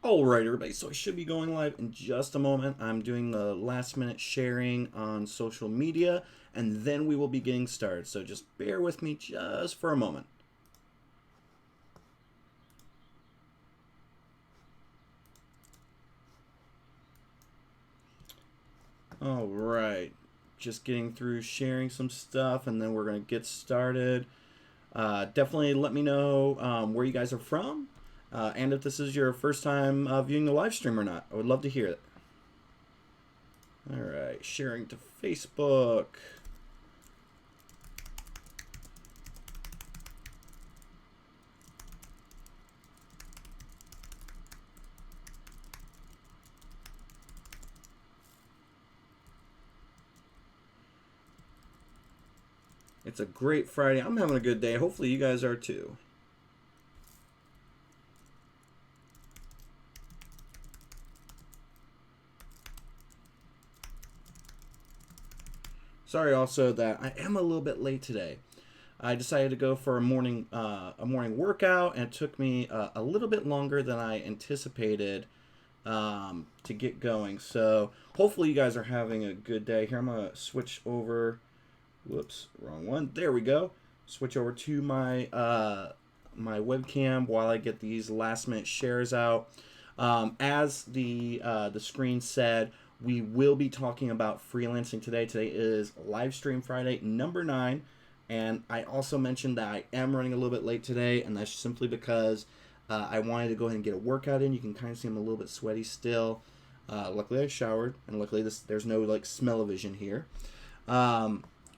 Alright, everybody, so I should be going live in just a moment. I'm doing the last minute sharing on social media, and then we will be getting started. So just bear with me just for a moment. Alright, just getting through sharing some stuff, and then we're going to get started. Definitely let me know where you guys are from, and if this is your first time viewing the live stream or not. I would love to hear it. All right, sharing to Facebook. It's a great Friday. I'm having a good day. Hopefully you guys are too. Sorry also that I am a little bit late today. I decided to go for a morning workout, and it took me a little bit longer than I anticipated to get going. So hopefully you guys are having a good day. Here I'm gonna switch over. Whoops, wrong one. There we go. Switch over to my my webcam while I get these last minute shares out. As the screen said, we will be talking about freelancing today. Today is live stream Friday number 9. And I also mentioned that I am running a little bit late today, and that's simply because I wanted to go ahead and get a workout in. You can kind of see I'm a little bit sweaty still. Luckily I showered, and luckily there's no like smell-o-vision here.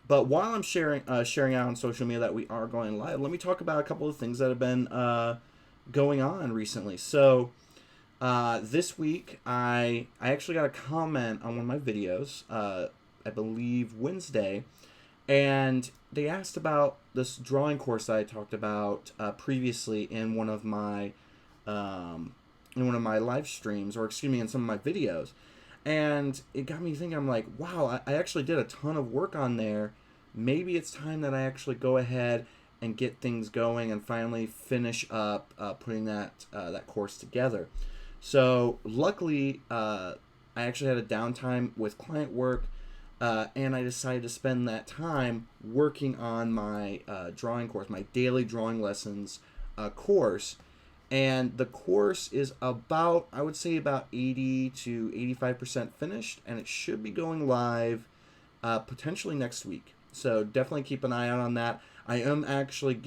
But while I'm sharing out on social media that we are going live, let me talk about a couple of things that have been going on recently. So this week, I actually got a comment on one of my videos, I believe Wednesday, and they asked about this drawing course that I talked about previously in one of my live streams, or excuse me, in some of my videos. And it got me thinking, I'm like, wow, I actually did a ton of work on there. Maybe it's time that I actually go ahead and get things going and finally finish up putting that course together. So luckily, I actually had a downtime with client work, and I decided to spend that time working on my drawing course, my daily drawing lessons course. And the course is about, I would say, about 80 to 85% finished, and it should be going live potentially next week. So definitely keep an eye out on that. I am actually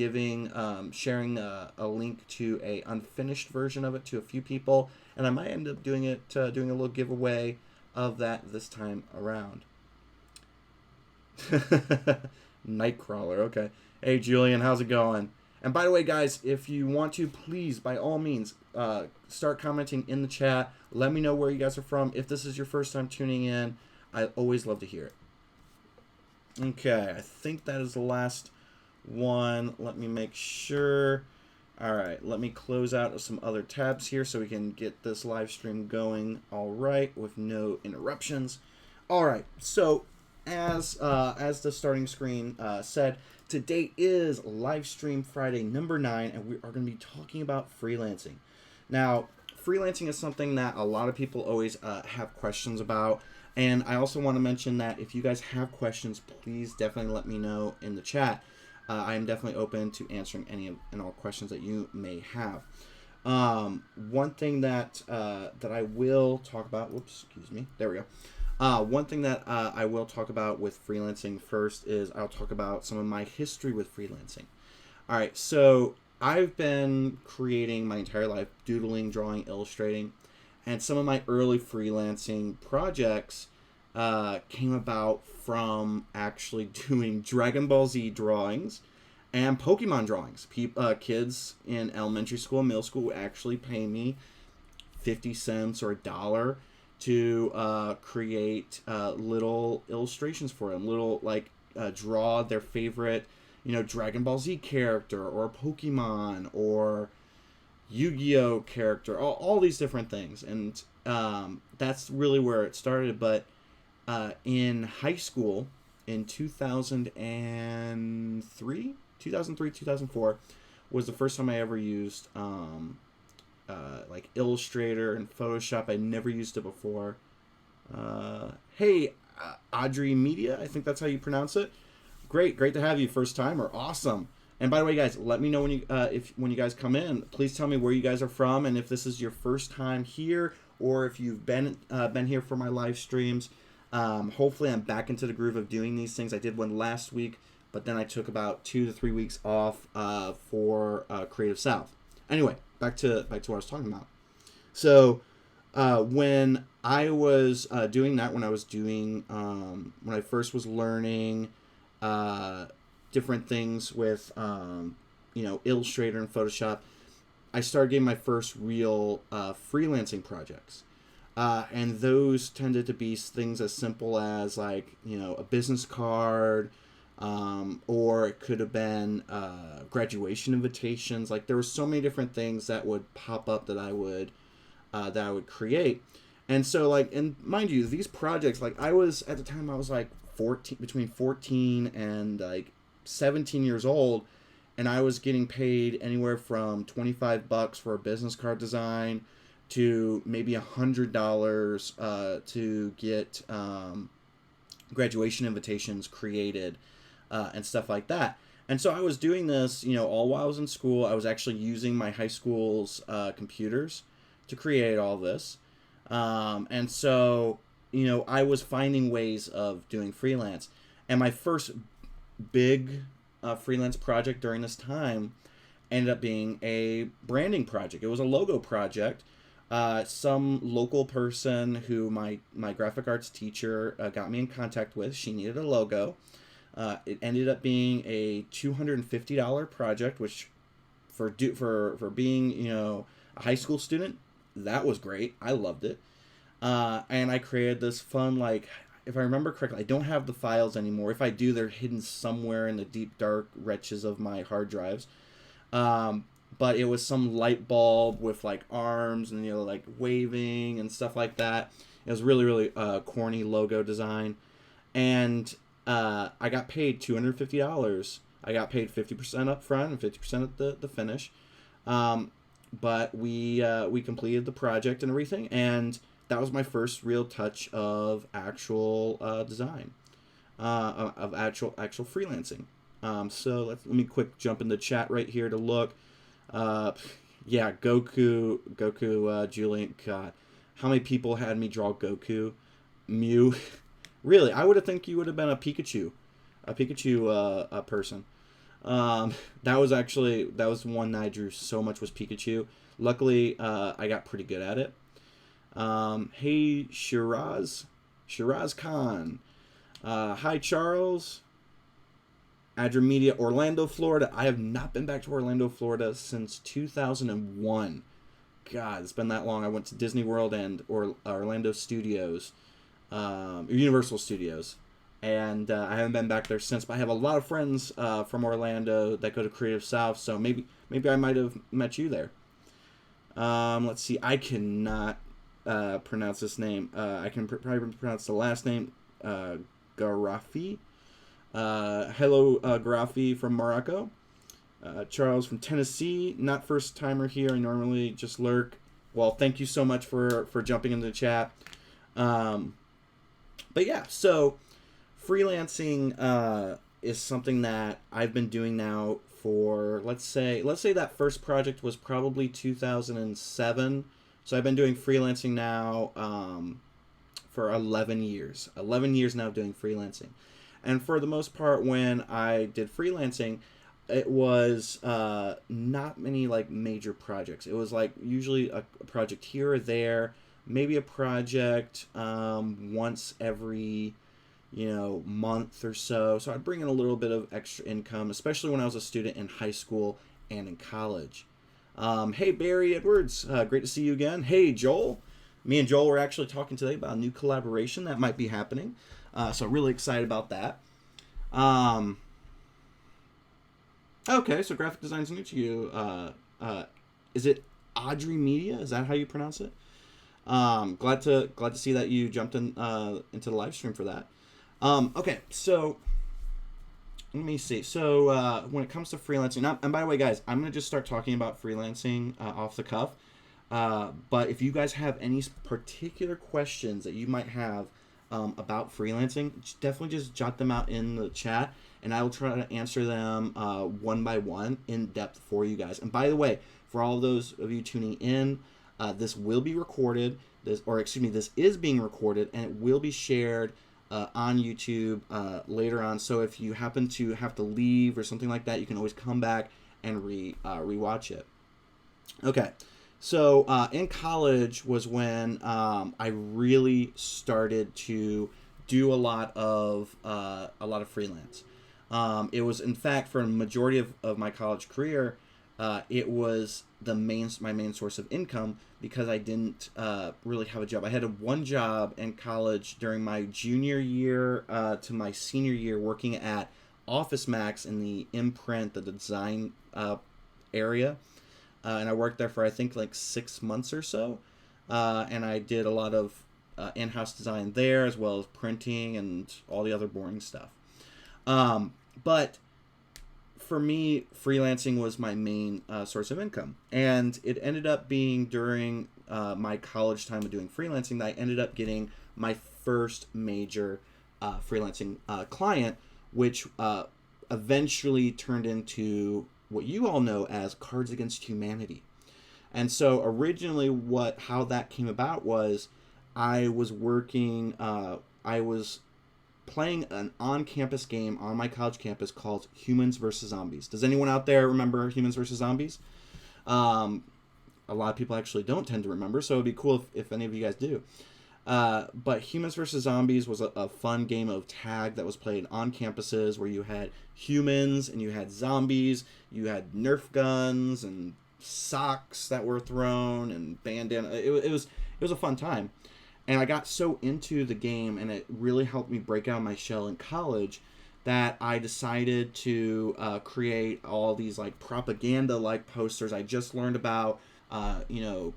sharing a link to a unfinished version of it to a few people, and I might end up doing a little giveaway of that this time around. Nightcrawler, okay. Hey Julian, how's it going? And by the way, guys, if you want to, please, by all means, start commenting in the chat. Let me know where you guys are from. If this is your first time tuning in, I always love to hear it. Okay, I think that is the last one. Let me make sure. All right, let me close out some other tabs here so we can get this live stream going all right with no interruptions. All right, so as the starting screen said, today is live stream Friday number 9, and we are going to be talking about freelancing. Now, freelancing is something that a lot of people always have questions about. And I also want to mention that if you guys have questions, please definitely let me know in the chat. I am definitely open to answering any and all questions that you may have. One thing that I will talk about, whoops, excuse me, there we go. One thing that I will talk about with freelancing first is I'll talk about some of my history with freelancing. All right, so I've been creating my entire life, doodling, drawing, illustrating, and some of my early freelancing projects came about from actually doing Dragon Ball Z drawings and Pokemon drawings. Kids in elementary school and middle school would actually pay me 50 cents or $1 to create little illustrations for them, draw their favorite, Dragon Ball Z character or Pokemon or Yu-Gi-Oh character, all these different things. And that's really where it started. But in high school in 2003, 2004 was the first time I ever used like Illustrator and Photoshop. I never used it before. Hey, Audrey Media, I think that's how you pronounce it. Great to have you, first timer. Awesome. And by the way, guys, let me know when you guys come in. Please tell me where you guys are from, and if this is your first time here, or if you've been here for my live streams. Hopefully, I'm back into the groove of doing these things. I did one last week, but then I took about 2 to 3 weeks off for Creative South. Anyway, back to what I was talking about. So when I was doing that, when I first was learning different things with Illustrator and Photoshop, I started getting my first real freelancing projects. And those tended to be things as simple as like, a business card, or it could have been graduation invitations. Like there were so many different things that would pop up that I would create. And so and mind you, these projects, like at the time I was like between 14 and like 17 years old, and I was getting paid anywhere from $25 for a business card design to maybe $100 to get graduation invitations created and stuff like that. And so I was doing this, all while I was in school. I was actually using my high school's computers to create all this. And so, I was finding ways of doing freelance. And my first big freelance project during this time ended up being a branding project. It was a logo project. Some local person who my graphic arts teacher got me in contact with, she needed a logo. It ended up being a $250 project, which for being, a high school student, that was great. I loved it. And I created this fun, if I remember correctly, I don't have the files anymore. If I do, they're hidden somewhere in the deep, dark reaches of my hard drives. But it was some light bulb with arms and waving and stuff like that. It was really, really corny logo design. And I got paid $250. I got paid 50% up front and 50% at the finish. But we completed the project and everything, and that was my first real touch of actual design, of actual freelancing. So let me quick jump in the chat right here to look. Yeah, Goku, Julian. God, how many people had me draw Goku? Mew. Really, I would have think you would have been a Pikachu person. That was one that I drew so much, was Pikachu. Luckily, I got pretty good at it. Hey, Shiraz Khan. Hi, Charles. Adra Orlando, Florida. I have not been back to Orlando, Florida since 2001. God, it's been that long. I went to Disney World and Orlando Studios, Universal Studios, and I haven't been back there since. But I have a lot of friends from Orlando that go to Creative South, so maybe I might have met you there. Let's see. I cannot pronounce this name. I can probably pronounce the last name. Garafi. Hello, Garafi from Morocco. Charles from Tennessee. Not first timer here. I normally just lurk. Well, thank you so much for jumping into the chat. But yeah, so freelancing is something that I've been doing now for, let's say that first project was probably 2007. So I've been doing freelancing now for 11 years. 11 years now doing freelancing. And for the most part, when I did freelancing, it was not many major projects. It was usually a project here or there, maybe a project once every month or so. So I'd bring in a little bit of extra income, especially when I was a student in high school and in college. Hey, Barry Edwards, great to see you again. Hey, Joel. Me and Joel were actually talking today about a new collaboration that might be happening. So really excited about that. Okay, so graphic design's new to you. Is it Audrey Media? Is that how you pronounce it? Glad to see that you jumped in into the live stream for that. Okay, so let me see. So when it comes to freelancing, and by the way, guys, I'm gonna just start talking about freelancing off the cuff. But if you guys have any particular questions that you might have about freelancing, definitely just jot them out in the chat, and I will try to answer them one by one in depth for you guys. And by the way, for all those of you tuning in, this will be recorded. This is being recorded, and it will be shared on YouTube later on. So if you happen to have to leave or something like that, you can always come back and rewatch it. Okay. So in college was when I really started to do a lot of freelance. It was, in fact, for a majority of my college career, it was my main source of income, because I didn't really have a job. I had one job in college during my junior year to my senior year, working at Office Max in the imprint, the design area. And I worked there for, I think, like 6 months or so. And I did a lot of in-house design there, as well as printing and all the other boring stuff. But for me, freelancing was my main source of income. And it ended up being during my college time of doing freelancing that I ended up getting my first major freelancing client, which eventually turned into what you all know as Cards Against Humanity. And so originally how that came about was I was playing an on-campus game on my college campus called Humans vs. Zombies. Does anyone out there remember Humans vs. Zombies? A lot of people actually don't tend to remember, so it'd be cool if any of you guys do. But Humans vs. Zombies was a fun game of tag that was played on campuses, where you had humans and you had zombies, you had Nerf guns and socks that were thrown and bandana. It was a fun time. And I got so into the game, and it really helped me break out of my shell in college, that I decided to create all these like propaganda-like posters. I just learned about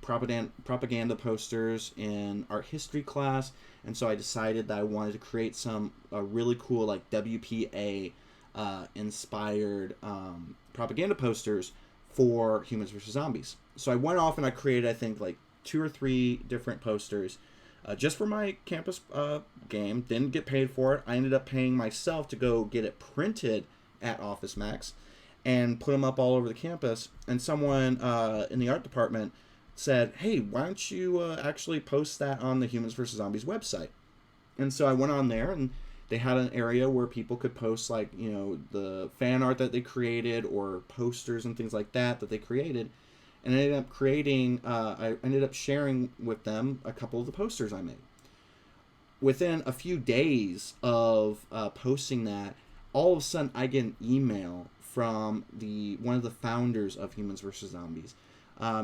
propaganda posters in art history class, and so I decided that I wanted to create some really cool like WPA inspired propaganda posters for Humans vs. Zombies. So I went off and I created, I think, like 2 or 3 different posters just for my campus game. Didn't get paid for it. I ended up paying myself to go get it printed at Office Max and put them up all over the campus. And someone in the art department said, hey, why don't you actually post that on the Humans vs. Zombies website? And so I went on there, and they had an area where people could post, like, you know, the fan art that they created or posters and things like that they created. And I ended up sharing with them a couple of the posters I made. Within a few days of posting that, all of a sudden I get an email from one of the founders of Humans vs. Zombies.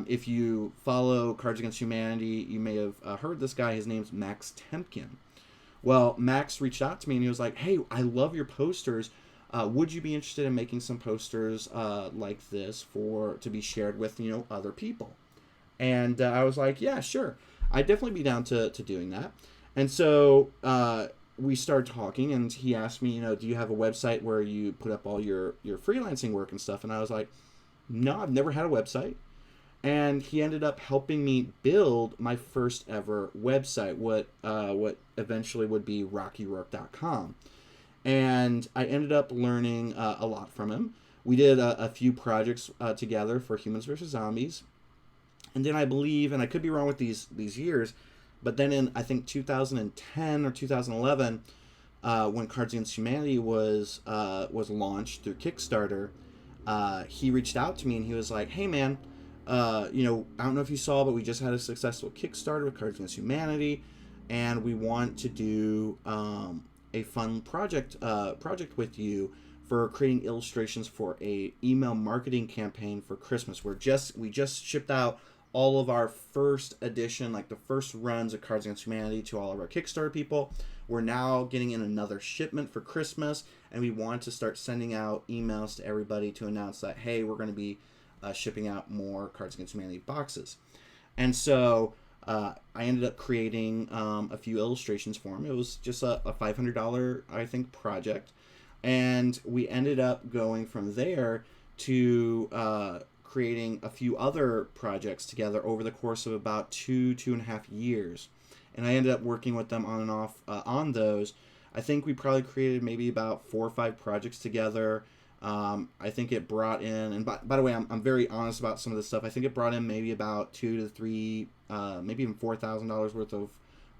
If you follow Cards Against Humanity, you may have heard this guy. His name's Max Temkin. Well, Max reached out to me, and he was like, hey, I love your posters. Would you be interested in making some posters like this to be shared with, you know, other people? And I was like, yeah, sure. I'd definitely be down to doing that. And so we started talking, and he asked me, you know, do you have a website where you put up all your freelancing work and stuff? And I was like, no, I've never had a website. And he ended up helping me build my first ever website, what eventually would be rockyrourke.com. And I ended up learning a lot from him. We did a few projects together for Humans vs. Zombies. And then I believe, and I could be wrong with these years, but then in, I think, 2010 or 2011, when Cards Against Humanity was launched through Kickstarter, he reached out to me, and he was like, hey, man, you know, I don't know if you saw, but we just had a successful Kickstarter with Cards Against Humanity, and we want to do a fun project with you for creating illustrations for a email marketing campaign for Christmas. We just shipped out all of our first edition, like the first runs of Cards Against Humanity, to all of our Kickstarter people. We're now getting in another shipment for Christmas, and we want to start sending out emails to everybody to announce that, hey, we're going to be shipping out more Cards Against Humanity boxes. And so I ended up creating a few illustrations for him. It was just a $500, I think, project. And we ended up going from there to creating a few other projects together over the course of about 2.5 years. And I ended up working with them on and off on those. I think we probably created maybe about 4 or 5 projects together. I think it brought in, and by the way, I'm very honest about some of this stuff. I think it brought in maybe about $2 to $3, maybe even $4,000 worth of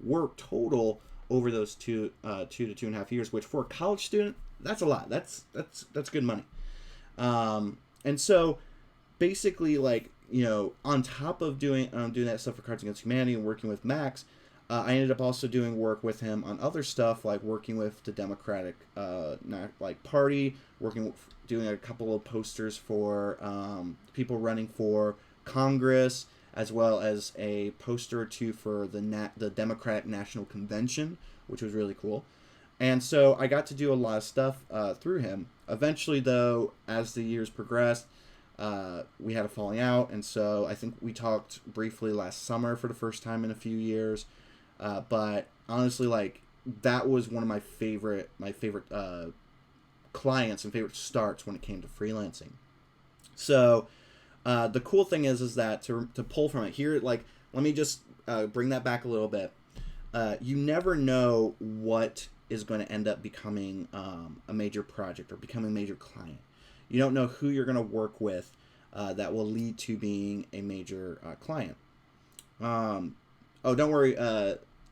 work total over those 2 to 2.5 years. Which for a college student, that's a lot. That's good money. And so, basically, like, on top of doing that stuff for Cards Against Humanity and working with Max, I ended up also doing work with him on other stuff, like working with the Democratic Party, doing a couple of posters for people running for Congress, as well as a poster or two for the Democratic National Convention, which was really cool. And so I got to do a lot of stuff through him. Eventually, though, as the years progressed, we had a falling out, and so I think we talked briefly last summer for the first time in a few years. But honestly, like, that was one of my favorite clients and favorite starts when it came to freelancing. So the cool thing is that to pull from it here, like, let me just bring that back a little bit. You never know what is going to end up becoming a major project or becoming a major client. You don't know who you're going to work with that will lead to being a major client. Don't worry,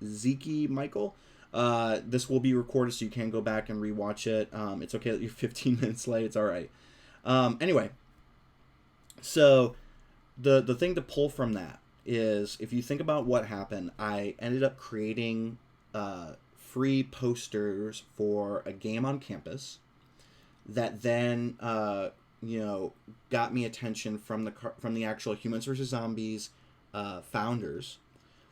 Zeke Michael. This will be recorded, so you can go back and rewatch it. It's okay that you're 15 minutes late. It's all right. Anyway, so the thing to pull from that is, if you think about what happened, I ended up creating free posters for a game on campus that then got me attention from the actual Humans vs. Zombies founders,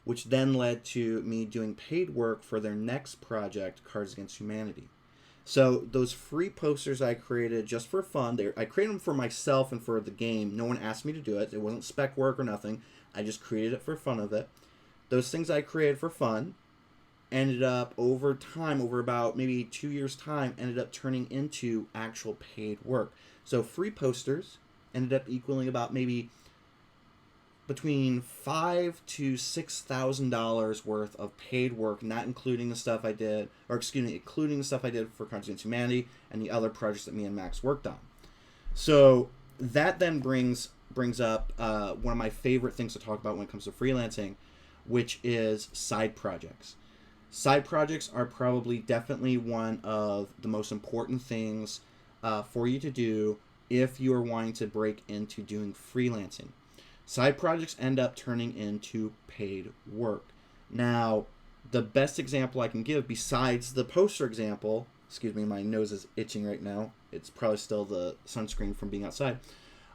which then led to me doing paid work for their next project, Cards Against Humanity. So those free posters I created just for fun. I created them for myself and for the game. No one asked me to do it. It wasn't spec work or nothing. I just created it for fun of it. Those things I created for fun ended up over time, over about maybe 2 years' time, ended up turning into actual paid work. So free posters ended up equaling about maybe between $5,000 to $6,000 worth of paid work, not including the stuff I did, including the stuff I did for Cards Against Humanity and the other projects that me and Max worked on. So that then brings up one of my favorite things to talk about when it comes to freelancing, which is side projects. Side projects are definitely one of the most important things for you to do if you are wanting to break into doing freelancing. Side projects end up turning into paid work. Now, the best example I can give, besides the poster example, excuse me, my nose is itching right now. It's probably still the sunscreen from being outside.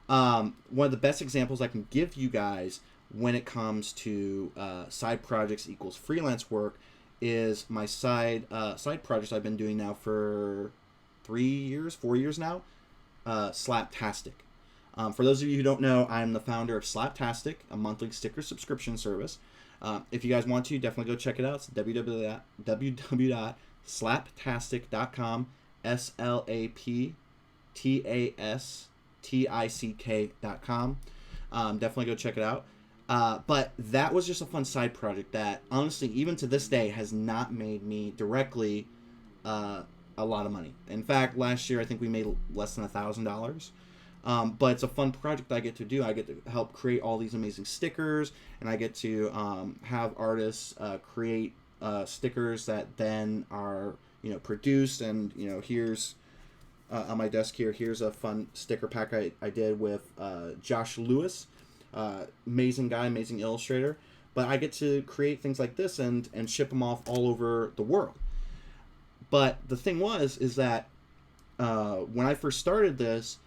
One of the best examples I can give you guys when it comes to side projects equals freelance work is my side projects I've been doing now for 4 years now, Slaptastic. For those of you who don't know, I'm the founder of Slaptastic, a monthly sticker subscription service. If you guys want to, definitely go check it out. It's www.slaptastic.com, slaptastic.com. Definitely go check it out. But that was just a fun side project that, honestly, even to this day, has not made me directly a lot of money. In fact, last year I think we made less than $1,000. But it's a fun project I get to do. I get to help create all these amazing stickers, and I get to have artists create stickers that then are produced. And here's on my desk here's a fun sticker pack I did with Josh Lewis. Amazing guy, amazing illustrator. But I get to create things like this and ship them off all over the world. But the thing is that when I first started this,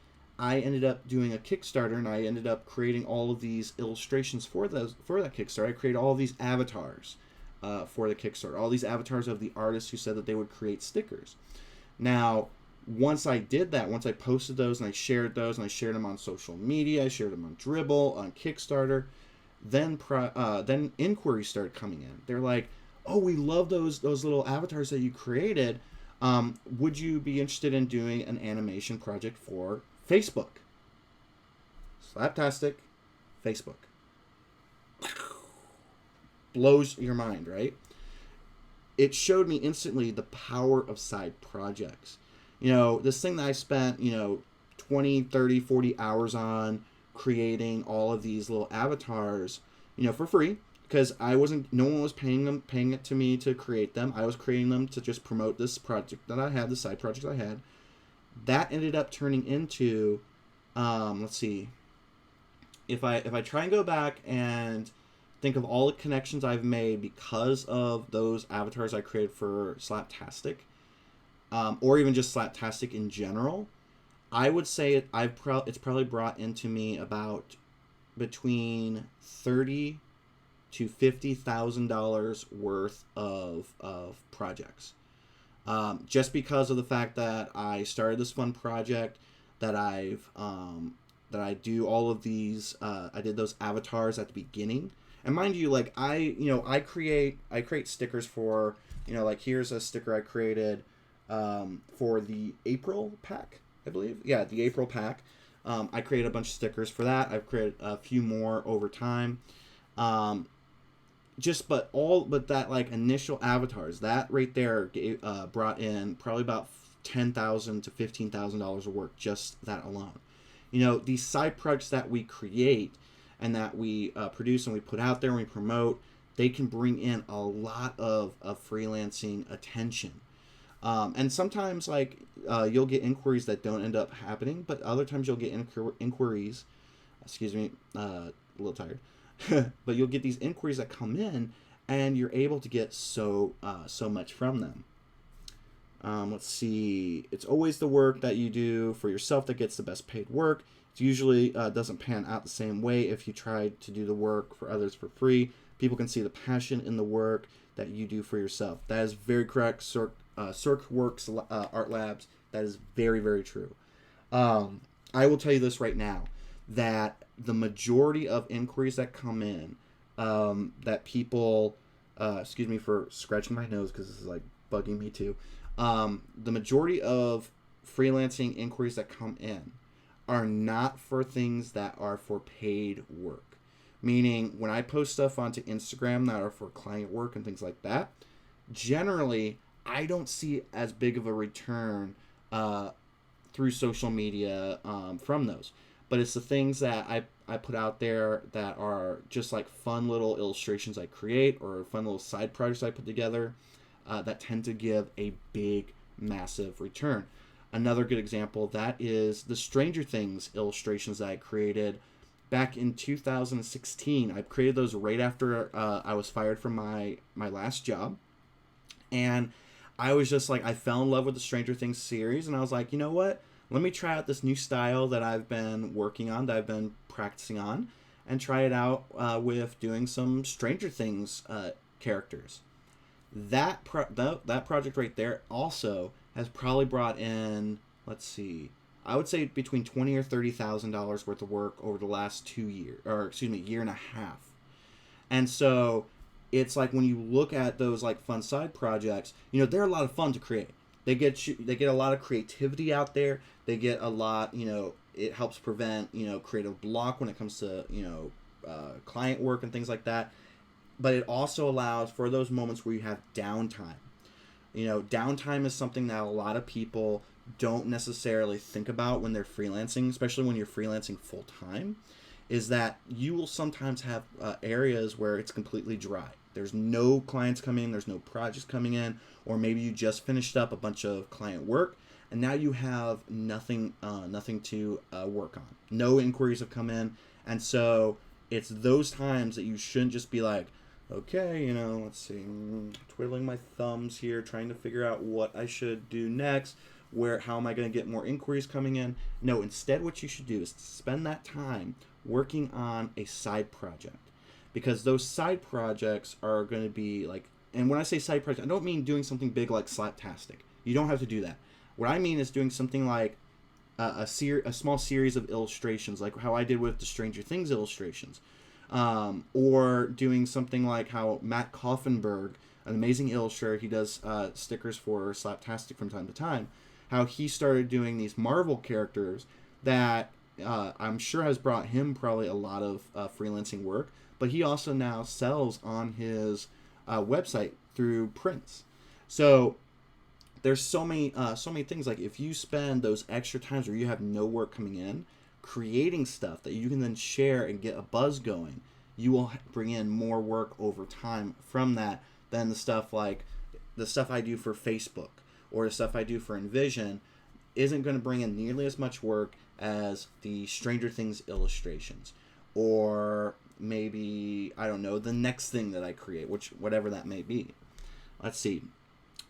I ended up doing a Kickstarter, and I ended up creating all of these illustrations for that Kickstarter. I created all of these avatars for the Kickstarter, all these avatars of the artists who said that they would create stickers. Now, once I did that, once I posted those and I shared them on social media, I shared them on Dribbble, on Kickstarter, then inquiries started coming in. They're like, "Oh, we love those little avatars that you created. Would you be interested in doing an animation project for Facebook?" Slaptastic, Facebook. Blows your mind, right? It showed me instantly the power of side projects. This thing that I spent, 20, 30, 40 hours on creating all of these little avatars, for free, because no one was paying it to me to create them. I was creating them to just promote this project that I had, the side project I had. That ended up turning into, let's see, if I try and go back and think of all the connections I've made because of those avatars I created for Slaptastic, or even just Slaptastic in general, I would say it's probably brought into me about between $30,000 to $50,000 worth of projects. Just because of the fact that I started this fun project, that I do all of these. I did those avatars at the beginning, and mind you, like I create stickers for, like here's a sticker I created for the April pack, I believe. Yeah, the April pack. I created a bunch of stickers for that. I've created a few more over time. But that like initial avatars, that right there brought in probably about $10,000 to $15,000 of work, just that alone. These side projects that we create and that we produce and we put out there and we promote, they can bring in a lot of freelancing attention. And sometimes you'll get inquiries that don't end up happening, but other times you'll get inquiries, excuse me, a little tired, but you'll get these inquiries that come in and you're able to get so much from them. Let's see. It's always the work that you do for yourself that gets the best paid work. It usually doesn't pan out the same way if you try to do the work for others for free. People can see the passion in the work that you do for yourself. That is very correct. Cirque Works Art Labs. That is very, very true. I will tell you this right now, that the majority of inquiries that come in, that people, excuse me for scratching my nose because this is like bugging me too. The majority of freelancing inquiries that come in are not for things that are for paid work. Meaning, when I post stuff onto Instagram that are for client work and things like that, generally, I don't see as big of a return through social media from those. But it's the things that I put out there that are just like fun little illustrations I create or fun little side projects I put together that tend to give a big, massive return. Another good example of that is the Stranger Things illustrations that I created back in 2016. I created those right after I was fired from my last job. And I was just like, I fell in love with the Stranger Things series, and I was like, you know what? Let me try out this new style that I've been working on, that I've been practicing on, and try it out with doing some Stranger Things characters. That project right there also has probably brought in, let's see, I would say between $20,000 or $30,000 worth of work over the last 2 years, or excuse me, year and a half. And so it's like when you look at those like fun side projects, they're a lot of fun to create. They get a lot of creativity out there. They get a lot, it helps prevent, creative block when it comes to, client work and things like that. But it also allows for those moments where you have downtime. Downtime is something that a lot of people don't necessarily think about when they're freelancing, especially when you're freelancing full time, is that you will sometimes have areas where it's completely dry. There's no clients coming in, there's no projects coming in, or maybe you just finished up a bunch of client work and now you have nothing to work on. No inquiries have come in, and so it's those times that you shouldn't just be like, okay, let's see, twiddling my thumbs here, trying to figure out what I should do next. How am I going to get more inquiries coming in? No, instead what you should do is spend that time working on a side project, because those side projects are going to be like, and when I say side project, I don't mean doing something big like Slaptastic. You don't have to do that. What I mean is doing something like a small series of illustrations, like how I did with the Stranger Things illustrations, or doing something like how Matt Koffenberg, an amazing illustrator, he does stickers for Slaptastic from time to time, how he started doing these Marvel characters that I'm sure has brought him probably a lot of freelancing work, but he also now sells on his website through prints. So there's so many things. Like if you spend those extra times where you have no work coming in, creating stuff that you can then share and get a buzz going, you will bring in more work over time from that than the stuff I do for Facebook or the stuff I do for Envision isn't going to bring in nearly as much work as the Stranger Things illustrations, or maybe, I don't know, the next thing that I create, whatever that may be. Let's see.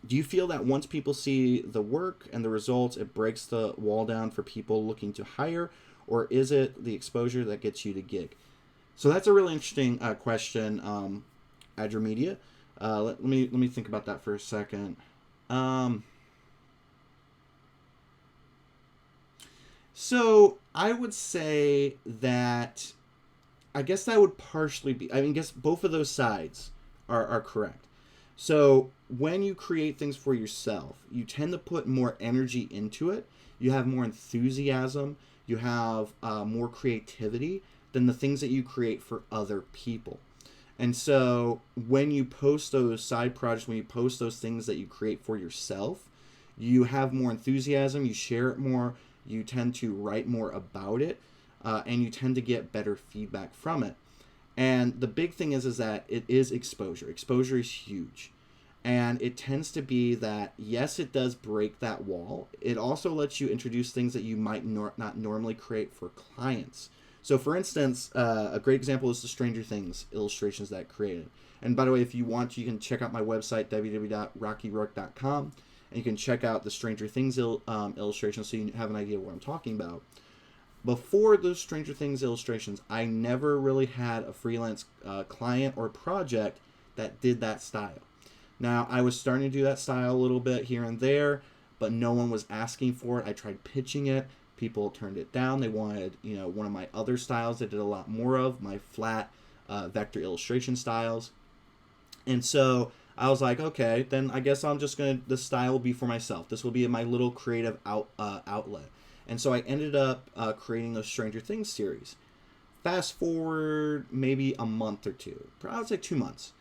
Do you feel that once people see the work and the results, it breaks the wall down for people looking to hire, or is it the exposure that gets you to gig? So that's a really interesting question, Adra Media. Let me think about that for a second. So I would say that I guess that would partially be. I mean, I guess both of those sides are correct. So when you create things for yourself, you tend to put more energy into it. You have more enthusiasm. You have more creativity than the things that you create for other people. And so when you post those side projects, when you post those things that you create for yourself, you have more enthusiasm. You share it more. You tend to write more about it, and you tend to get better feedback from it. And the big thing is that it is exposure. Exposure is huge. And it tends to be that, yes, it does break that wall. It also lets you introduce things that you might not normally create for clients. So, for instance, a great example is the Stranger Things illustrations that I created. And by the way, if you want, you can check out my website, www.rockyrourke.com, and you can check out the Stranger Things illustrations so you have an idea of what I'm talking about. Before those Stranger Things illustrations, I never really had a freelance client or project that did that style. Now, I was starting to do that style a little bit here and there, but no one was asking for it. I tried pitching it. People turned it down. They wanted, one of my other styles that I did a lot more of, my flat vector illustration styles. And so I was like, okay, then I guess this style will be for myself. This will be my little creative outlet. And so I ended up creating the Stranger Things series. Fast forward maybe a month or two, I would say 2 months.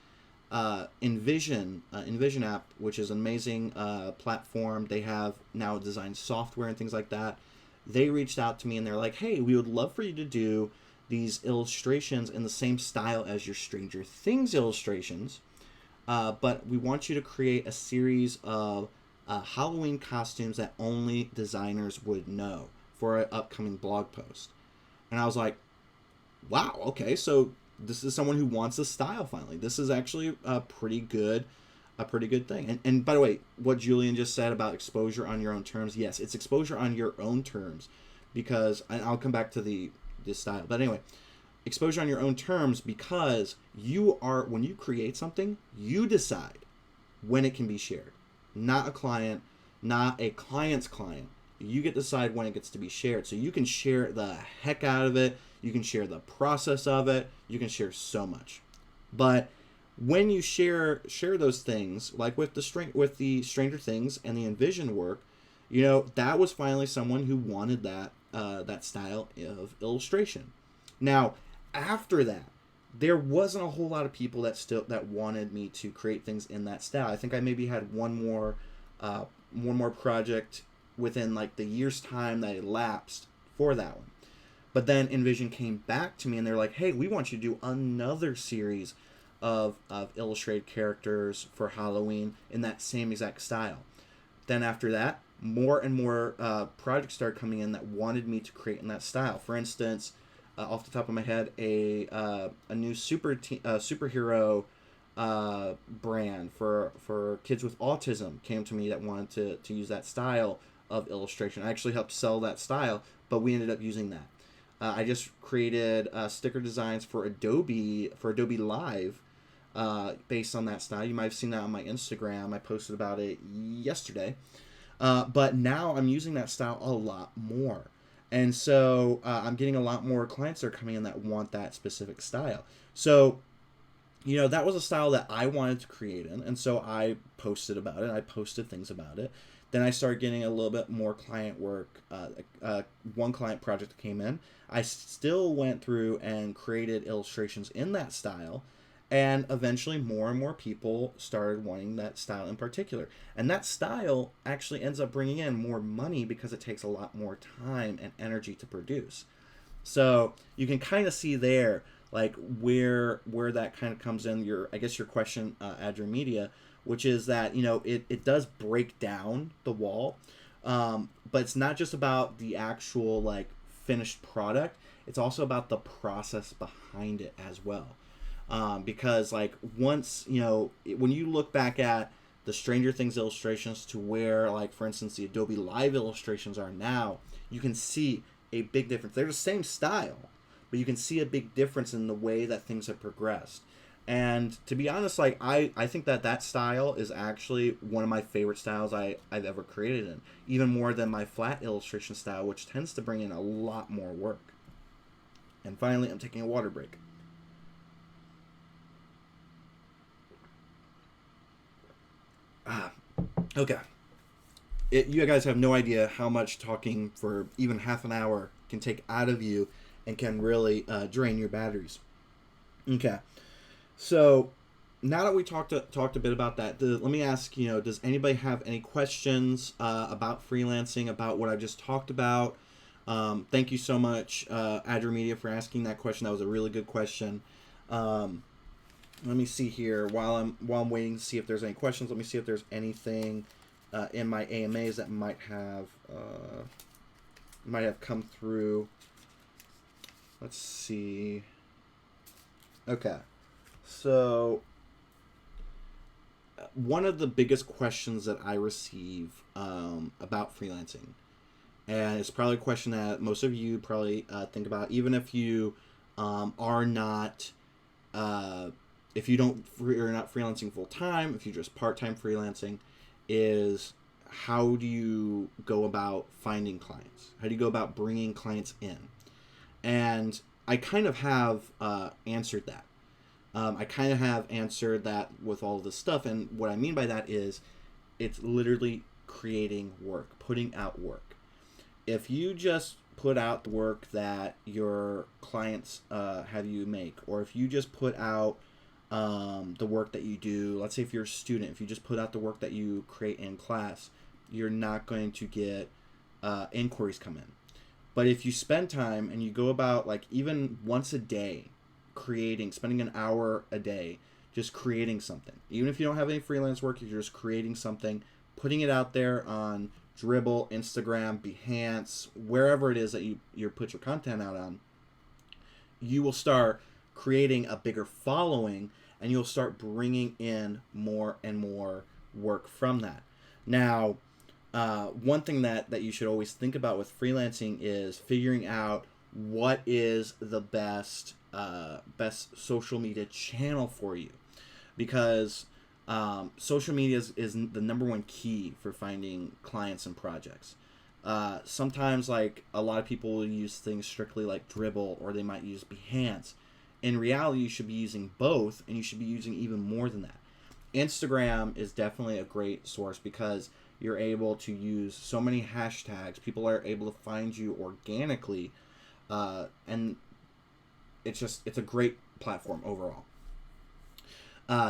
Envision app, which is an amazing platform. They have now designed software and things like that. They reached out to me and they're like, hey, we would love for you to do these illustrations in the same style as your Stranger Things illustrations, but we want you to create a series of Halloween costumes that only designers would know for an upcoming blog post. And I was like, wow, okay, so this is someone who wants a style finally. This is actually a pretty good thing. And by the way, what Julian just said about exposure on your own terms, yes, it's exposure on your own terms, because, and I'll come back to this style. But anyway, exposure on your own terms, because when you create something, you decide when it can be shared. Not a client, not a client's client. You get to decide when it gets to be shared. So you can share the heck out of it. You can share the process of it. You can share so much. But when you share those things, like with the Stranger Things and the Envision work, that was finally someone who wanted that style of illustration. Now, after that, there wasn't a whole lot of people that wanted me to create things in that style. I think I maybe had one more project within like the year's time that elapsed for that one. But then Envision came back to me and they're like, hey, we want you to do another series of illustrated characters for Halloween in that same exact style. Then after that, more and more projects started coming in that wanted me to create in that style. For instance, off the top of my head, a new superhero brand for kids with autism came to me that wanted to use that style of illustration. I actually helped sell that style, but we ended up using that. I just created sticker designs for Adobe Live based on that style. You might have seen that on my Instagram. I posted about it yesterday. But now I'm using that style a lot more. And so I'm getting a lot more clients that are coming in that want that specific style. So that was a style that I wanted to create in, and so I posted about it. I posted things about it. Then I started getting a little bit more client work. One client project came in. I still went through and created illustrations in that style, and eventually more and more people started wanting that style in particular. And that style actually ends up bringing in more money because it takes a lot more time and energy to produce. So you can kind of see there, like where that kind of comes in. I guess your question, Adria Media, which is that it does break down the wall, but it's not just about the actual like finished product. It's also about the process behind it as well, because like once when you look back at the Stranger Things illustrations to where, like, for instance, the Adobe Live illustrations are now, you can see a big difference. They're the same style, but you can see a big difference in the way that things have progressed. And to be honest, like I think that style is actually one of my favorite styles I've ever created in, even more than my flat illustration style, which tends to bring in a lot more work. And finally, I'm taking a water break. Okay. You guys have no idea how much talking for even half an hour can take out of you and can really drain your batteries. Okay. So now that we talked a bit about that, let me ask, does anybody have any questions about freelancing, about what I just talked about? Thank you so much, Adria Media, for asking that question. That was a really good question. Let me see here while I'm waiting to see if there's any questions. Let me see if there's anything in my AMAs that might have come through. Let's see. Okay. So, one of the biggest questions that I receive about freelancing, and it's probably a question that most of you probably think about, even if you are not, if you're not freelancing full time, if you're just part-time freelancing, is how do you go about finding clients? How do you go about bringing clients in? And I kind of have answered that. I kind of have answered that with all of this stuff, and what I mean by that is it's literally creating work, putting out work. If you just put out the work that your clients have you make, or if you just put out the work that you do, let's say if you're a student, if you just put out the work that you create in class, you're not going to get inquiries come in. But if you spend time and you go about, like, even once a day, spending an hour a day just creating something, even if you don't have any freelance work, you're just creating something, putting it out there on Dribbble, Instagram, Behance, wherever it is that you put your content out on, you will start creating a bigger following, and you'll start bringing in more and more work from that. Now, one thing that you should always think about with freelancing is figuring out what is the best social media channel for you, because social media is the number one key for finding clients and projects. Sometimes, like, a lot of people will use things strictly like Dribbble, or they might use Behance. In reality, you should be using both, and you should be using even more than that. Instagram is definitely a great source because you're able to use so many hashtags. People are able to find you organically, and it's a great platform overall.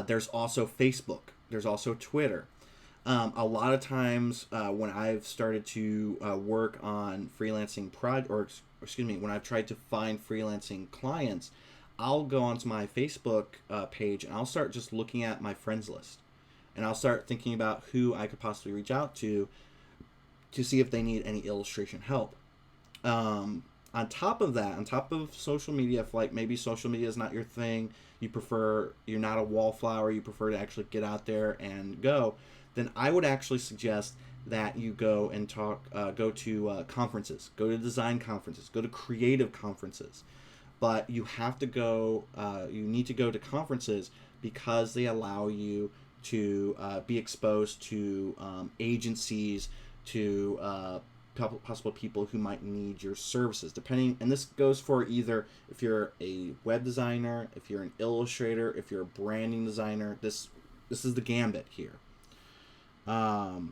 There's also Facebook. There's also Twitter. A lot of times when I've started to work on freelancing when I've tried to find freelancing clients, I'll go onto my Facebook page and I'll start just looking at my friends list, and I'll start thinking about who I could possibly reach out to see if they need any illustration help. On top of that, on top of social media, if, like, maybe social media is not your thing, you're not a wallflower, you prefer to actually get out there and go, then I would actually suggest that you go and go to conferences, go to design conferences, go to creative conferences. But you have to go, you need to go to conferences because they allow you to be exposed to agencies, to possible people who might need your services, depending. And this goes for either if you're a web designer, if you're an illustrator, if you're a branding designer. This is the gambit here. So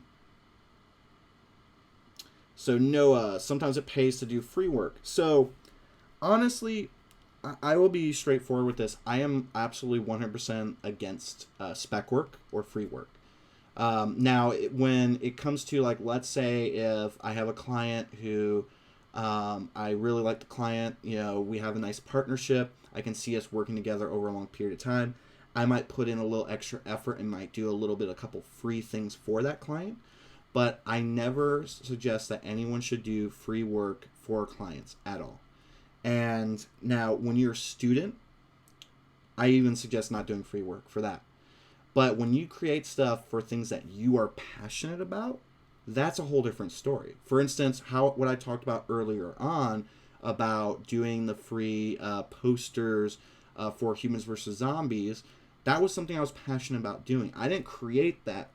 Noah, sometimes it pays to do free work. So honestly, I will be straightforward with this. I am absolutely 100% against spec work or free work. Now, when it comes to, like, let's say if I have a client who I really like the client, we have a nice partnership, I can see us working together over a long period of time, I might put in a little extra effort and might do a couple free things for that client. But I never suggest that anyone should do free work for clients at all. And now, when you're a student, I even suggest not doing free work for that. But when you create stuff for things that you are passionate about, that's a whole different story. For instance, what I talked about earlier on about doing the free posters for Humans vs. Zombies, that was something I was passionate about doing. I didn't create that.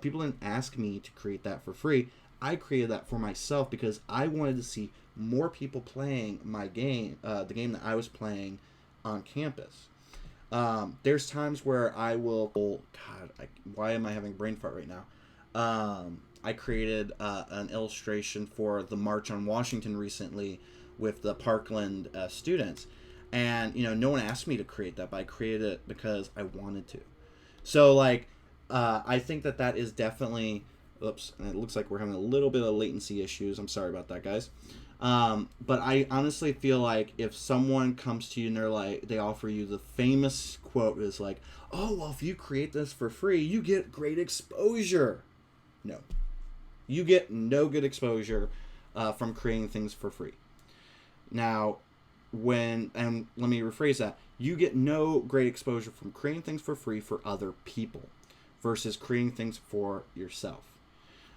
People didn't ask me to create that for free. I created that for myself because I wanted to see more people playing my game, the game that I was playing on campus. There's times where I will... why am I having brain fart right now? I created an illustration for the March on Washington recently with the Parkland students. And, no one asked me to create that, but I created it because I wanted to. So, I think that is definitely... Oops, and it looks like we're having a little bit of latency issues. I'm sorry about that, guys. But I honestly feel like if someone comes to you and they offer you the famous quote is like, oh, well, if you create this for free, you get great exposure. No. You get no good exposure from creating things for free. Now, and let me rephrase that, you get no great exposure from creating things for free for other people versus creating things for yourself.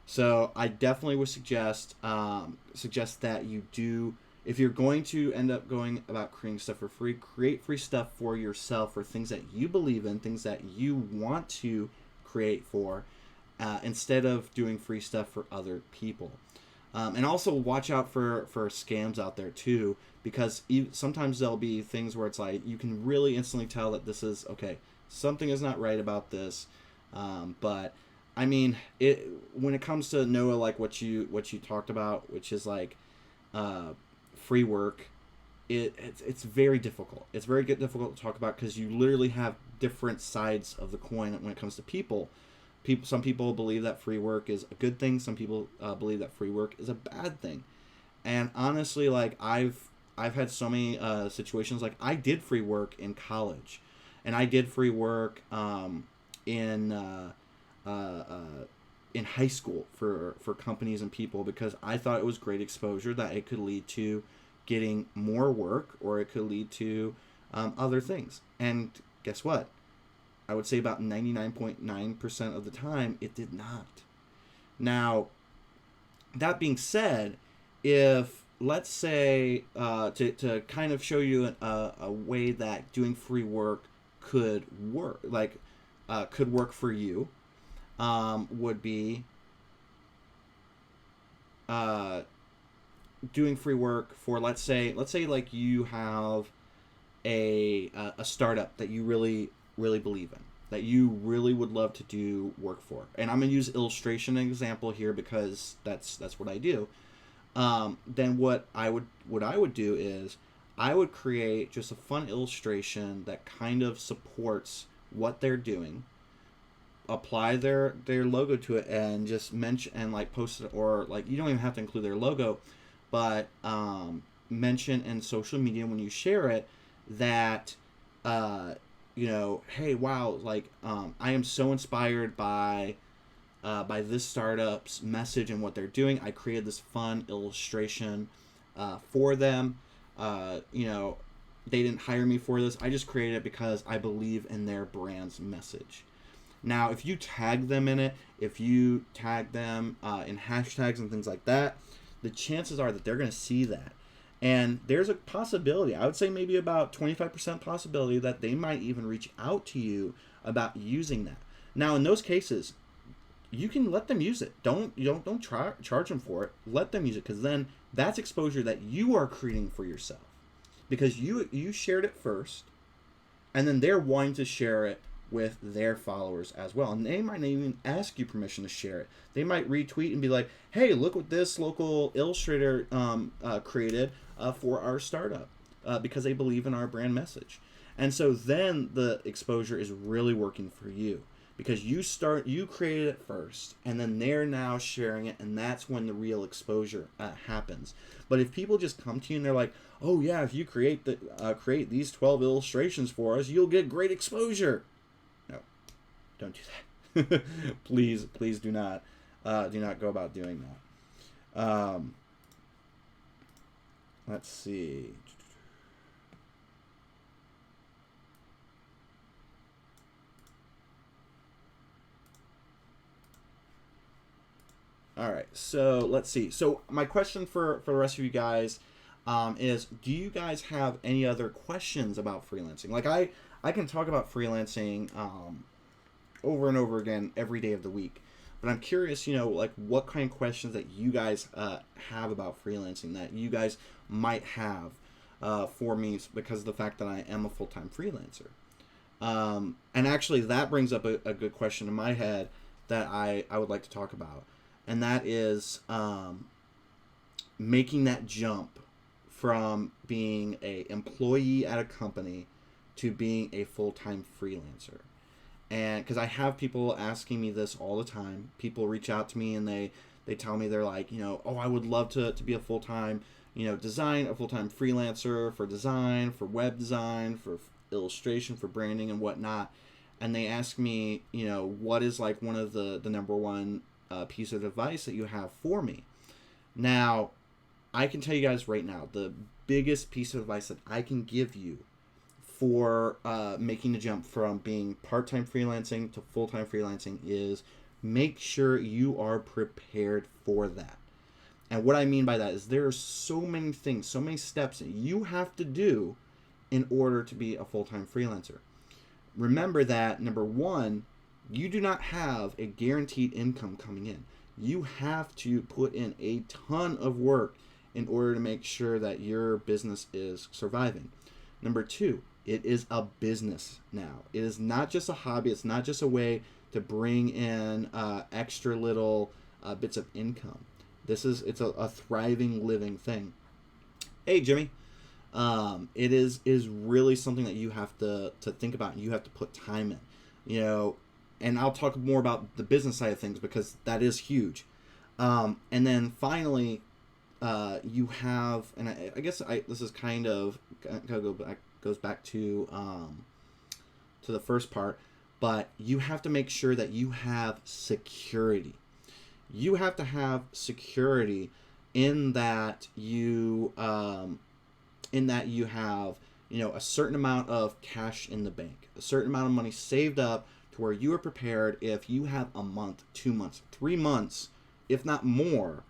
So I definitely would suggest that you do, if you're going to end up going about creating stuff for free, create free stuff for yourself, for things that you believe in, things that you want to create for, instead of doing free stuff for other people. And also watch out for scams out there too, because sometimes there'll be things where it's like you can really instantly tell that this is, okay, something is not right about this, but I mean, when it comes to Noah, like what you talked about, which is like free work, it's very difficult. It's very difficult to talk about because you literally have different sides of the coin when it comes to people. Some people believe that free work is a good thing. Some people believe that free work is a bad thing. And honestly, like I've had so many situations. Like I did free work in college, and I did free work in high school for companies and people because I thought it was great exposure that it could lead to getting more work or it could lead to other things. And guess what? I would say about 99.9% of the time it did not. Now, that being said, if let's say to kind of show you a way that doing free work could work, could work for you, would be doing free work for let's say like you have a startup that you really believe in, that you really would love to do work for, and I'm gonna use illustration example here because that's what I do. Then what I would do is I would create just a fun illustration that kind of supports what they're doing, apply their logo to it, and just mention and like post it, or like you don't even have to include their logo, but mention in social media when you share it that hey, wow, like I am so inspired by this startup's message and what they're doing. I created this fun illustration for them. They didn't hire me for this. I just created it because I believe in their brand's message. Now, if you tag them in it, if you tag them in hashtags and things like that, the chances are that they're going to see that. And there's a possibility, I would say maybe about 25% possibility that they might even reach out to you about using that. Now, in those cases, you can let them use it. Don't charge them for it. Let them use it, because then that's exposure that you are creating for yourself, because you shared it first, and then they're wanting to share it with their followers as well, and they might not even ask you permission to share it. They might retweet and be like, "Hey, look what this local illustrator created for our startup," because they believe in our brand message. And so then the exposure is really working for you, because you created it first, and then they're now sharing it, and that's when the real exposure happens. But if people just come to you and they're like, "Oh yeah, if you create these 12 illustrations for us, you'll get great exposure," no, don't do that. Please do not go about doing that. Let's see. All right, so let's see. So my question for the rest of you guys is, do you guys have any other questions about freelancing? Like I can talk about freelancing over and over again every day of the week, but I'm curious, like what kind of questions that you guys have about freelancing that you guys might have for me, because of the fact that I am a full-time freelancer. And actually that brings up a good question in my head that I would like to talk about. And that is making that jump from being a employee at a company to being a full-time freelancer. And because I have people asking me this all the time. People reach out to me and they tell me, they're like, "Oh, I would love to be a full-time, a full-time freelancer for design, for web design, for illustration, for branding and whatnot." And they ask me, what is like one of the number one piece of advice that you have for me. Now, I can tell you guys right now, the biggest piece of advice that I can give you for making the jump from being part-time freelancing to full-time freelancing is make sure you are prepared for that. And what I mean by that is there are so many things, so many steps that you have to do in order to be a full-time freelancer. Remember that, number one, you do not have a guaranteed income coming in. You have to put in a ton of work in order to make sure that your business is surviving. Number two, it is a business now. It is not just a hobby. It's not just a way to bring in extra little bits of income. It's a thriving, living thing. Hey, Jimmy. It is really something that you have to think about, and you have to put time in. And I'll talk more about the business side of things because that is huge. And then finally, you have, and I guess this is kind of goes back to the first part, but you have to make sure that you have security. You have to have security in that you have a certain amount of cash in the bank, a certain amount of money saved up, to where you are prepared if you have a month, 2 months, 3 months, if not more,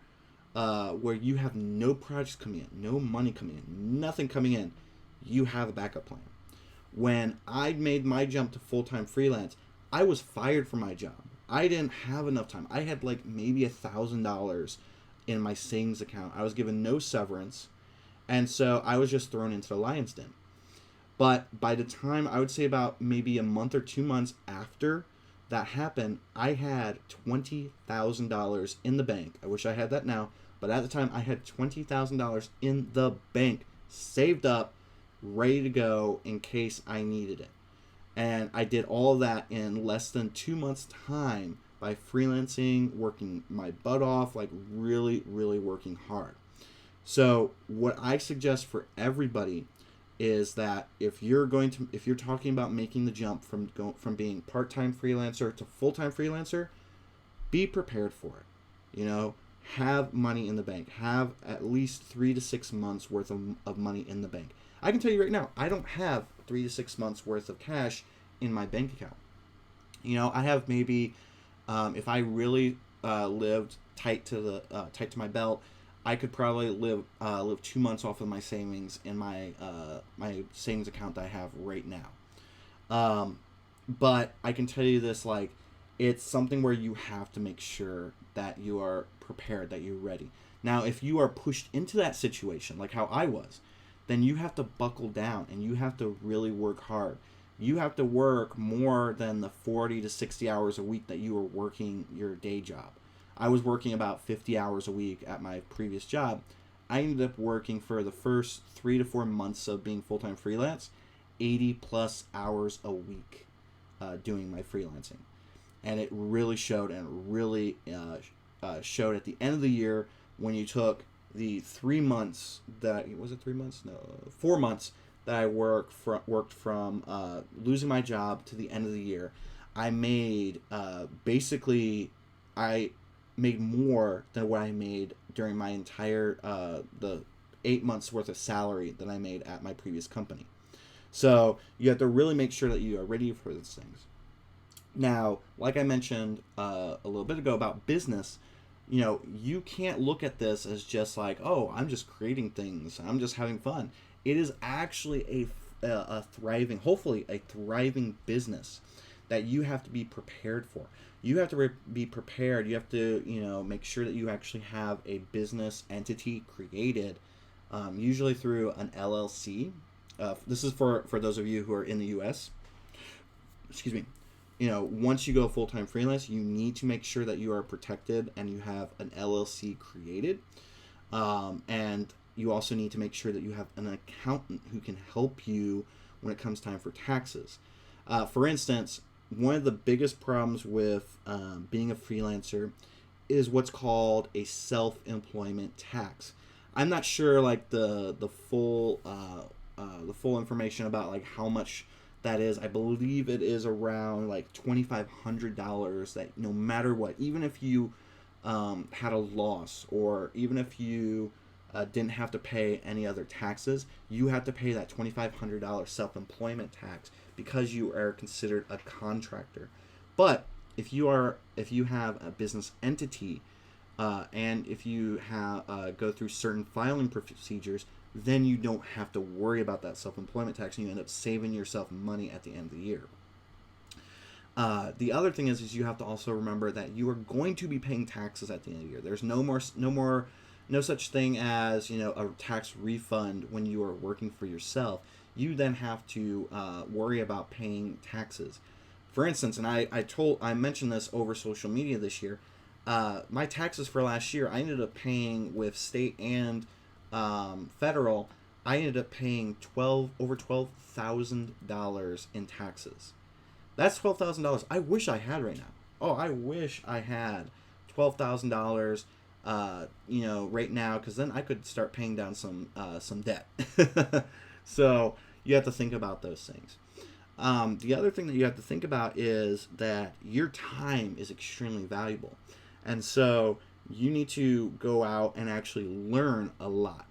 where you have no projects coming in, no money coming in, nothing coming in, you have a backup plan. When I made my jump to full-time freelance, I was fired from my job. I didn't have enough time. I had like maybe $1,000 in my savings account. I was given no severance, and so I was just thrown into the lion's den. But by the time, I would say about maybe a month or 2 months after that happened, I had $20,000 in the bank. I wish I had that now, but at the time I had $20,000 in the bank, saved up, ready to go in case I needed it. And I did all of that in less than 2 months' time by freelancing, working my butt off, like really, really working hard. So what I suggest for everybody is that if you're talking about making the jump from being part-time freelancer to full-time freelancer, be prepared for it. Have money in the bank. Have at least 3 to 6 months worth of money in the bank. I can tell you right now, I don't have 3 to 6 months worth of cash in my bank account. I have maybe, if I really lived tight to my belt, I could probably live 2 months off of my savings in my savings account that I have right now. But I can tell you this, like, it's something where you have to make sure that you are prepared, that you're ready. Now, if you are pushed into that situation, like how I was, then you have to buckle down and you have to really work hard. You have to work more than the 40 to 60 hours a week that you were working your day job. I was working about 50 hours a week at my previous job. I ended up working for the first 3 to 4 months of being full-time freelance, 80 plus hours a week doing my freelancing. And it really showed, and it really showed at the end of the year when you took the 3 months that, was it 3 months? No, 4 months that I worked from losing my job to the end of the year. I made I made more than what I made during my entire the 8 months worth of salary that I made at my previous company. So you have to really make sure that you are ready for these things. Now, like I mentioned a little bit ago about business, you can't look at this as just like, oh, I'm just creating things, I'm just having fun. It is actually a thriving, hopefully a thriving business that you have to be prepared for. You have to be prepared. You have to, make sure that you actually have a business entity created, usually through an LLC. This is for those of you who are in the U.S. Excuse me. Once you go full-time freelance, you need to make sure that you are protected and you have an LLC created. And you also need to make sure that you have an accountant who can help you when it comes time for taxes. For instance, one of the biggest problems with being a freelancer is what's called a self-employment tax. I'm not sure like the full information about like how much that is. I believe it is around like $2,500 that no matter what, even if you had a loss or even if you didn't have to pay any other taxes, you have to pay that $2,500 self-employment tax because you are considered a contractor. But if you have a business entity and if you have go through certain filing procedures, then you don't have to worry about that self-employment tax, and you end up saving yourself money at the end of the year. The other thing is you have to also remember that you are going to be paying taxes at the end of the year. There's no such thing as a tax refund when you are working for yourself. You then have to worry about paying taxes. For instance, and I mentioned this over social media this year. My taxes for last year, I ended up paying with state and federal. I ended up paying over $12,000 in taxes. That's $12,000 I wish I had right now. Oh, I wish I had $12,000 right now, because then I could start paying down some debt. So you have to think about those things. The other thing that you have to think about is that your time is extremely valuable. And so you need to go out and actually learn a lot.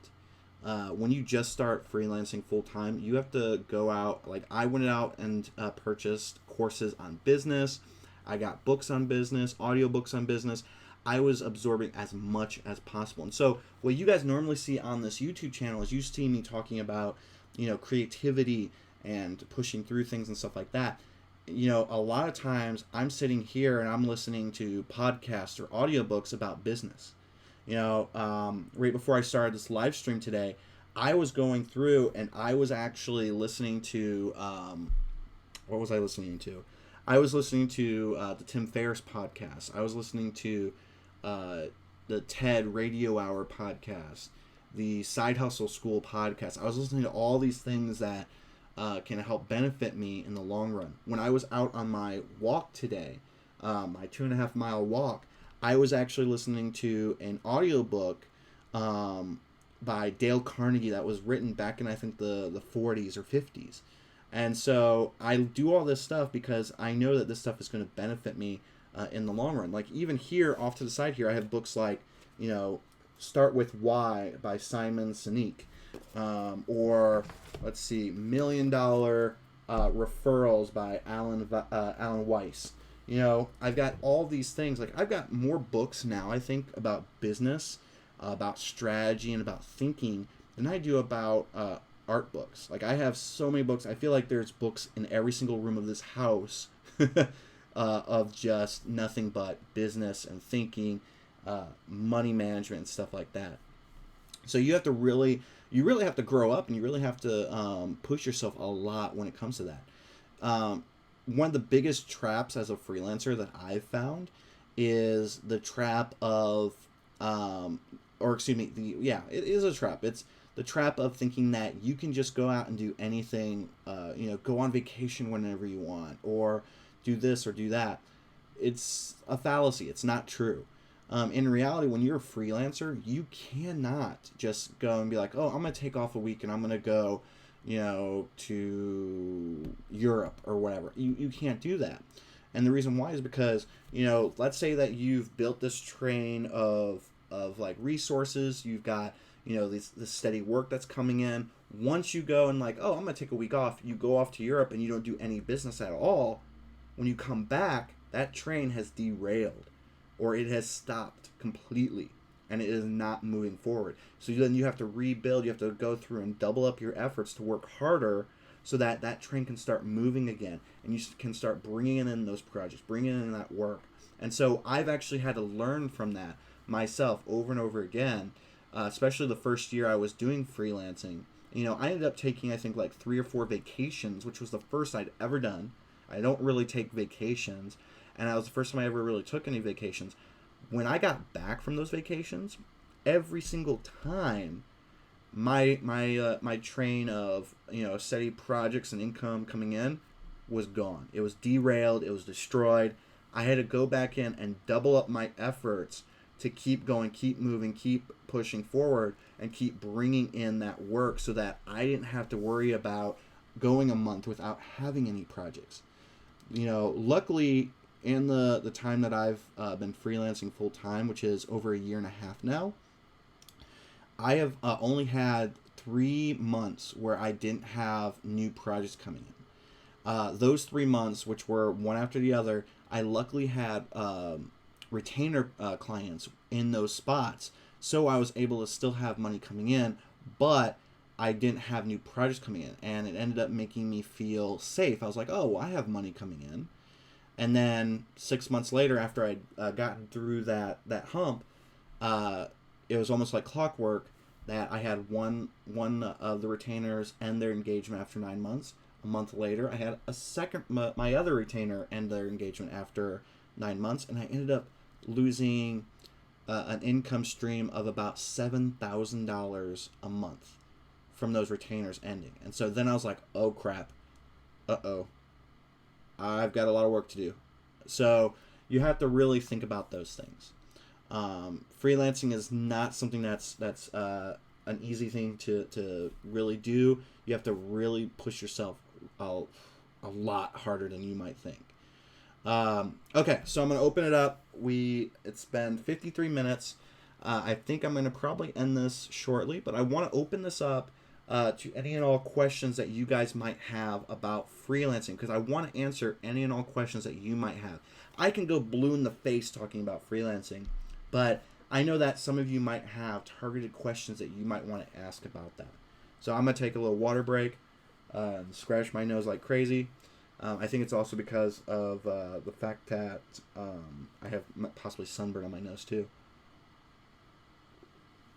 When you just start freelancing full time, you have to go out. Like I went out and purchased courses on business. I got books on business, audiobooks on business. I was absorbing as much as possible. And so what you guys normally see on this YouTube channel is you see me talking about, creativity and pushing through things and stuff like that. A lot of times I'm sitting here and I'm listening to podcasts or audiobooks about business. Right before I started this live stream today, I was going through and I was actually listening to, what was I listening to? I was listening to the Tim Ferriss podcast. I was listening to the TED Radio Hour podcast, the Side Hustle School podcast. I was listening to all these things that can help benefit me in the long run. When I was out on my walk today, my 2.5 mile walk, I was actually listening to an audiobook by Dale Carnegie that was written back in, I think, the 40s or 50s. And so I do all this stuff because I know that this stuff is going to benefit me in the long run. Like even here off to the side here, I have books like, Start With Why by Simon Sinek. Or let's see, $1 Million Referrals by Alan Weiss. I've got all these things. Like I've got more books now, I think, about business, about strategy, and about thinking than I do about art books. Like I have so many books. I feel like there's books in every single room of this house of just nothing but business and thinking, money management and stuff like that. So you really have to grow up, and you really have to push yourself a lot when it comes to that. One of the biggest traps as a freelancer that I've found is the trap of, or excuse me, it is a trap. It's the trap of thinking that you can just go out and do anything, go on vacation whenever you want, or do this or do that. It's a fallacy. It's not true. In reality, when you're a freelancer, you cannot just go and be like, oh, I'm going to take off a week and I'm going to go, to Europe or whatever. You can't do that. And the reason why is because, let's say that you've built this train of like resources. You've got, this steady work that's coming in. Once you go and like, oh, I'm going to take a week off, you go off to Europe and you don't do any business at all. When you come back, that train has derailed, or it has stopped completely, and it is not moving forward. So then you have to rebuild. You have to go through and double up your efforts to work harder so that that train can start moving again, and you can start bringing in those projects, bringing in that work. And so I've actually had to learn from that myself over and over again, especially the first year I was doing freelancing. I ended up taking, I think, like 3 or 4 vacations, which was the first I'd ever done. I don't really take vacations, and that was the first time I ever really took any vacations. When I got back from those vacations, every single time, my train of steady projects and income coming in was gone. It was derailed. It was destroyed. I had to go back in and double up my efforts to keep going, keep moving, keep pushing forward, and keep bringing in that work so that I didn't have to worry about going a month without having any projects. Luckily, in the time that I've been freelancing full time, which is over a year and a half now, I have only had 3 months where I didn't have new projects coming in. Those 3 months, which were one after the other, I luckily had retainer clients in those spots, so I was able to still have money coming in, but I didn't have new projects coming in, and it ended up making me feel safe. I was like, oh, I have money coming in. And then 6 months later, after I'd gotten through that hump, it was almost like clockwork that I had one of the retainers end their engagement after 9 months. A month later, I had my other retainer end their engagement after 9 months, and I ended up losing an income stream of about $7,000 a month from those retainers ending. And so then I was like, oh crap, I've got a lot of work to do. So you have to really think about those things. Freelancing is not something that's an easy thing to really do. You have to really push yourself a lot harder than you might think. Okay, so I'm going to open it up. It's been 53 minutes. I think I'm going to probably end this shortly, but I want to open this up to any and all questions that you guys might have about freelancing, because I want to answer any and all questions that you might have. I can go blue in the face talking about freelancing, but I know that some of you might have targeted questions that you might want to ask about that. So I'm going to take a little water break, scratch my nose like crazy. I think it's also because of the fact that I have possibly sunburn on my nose too.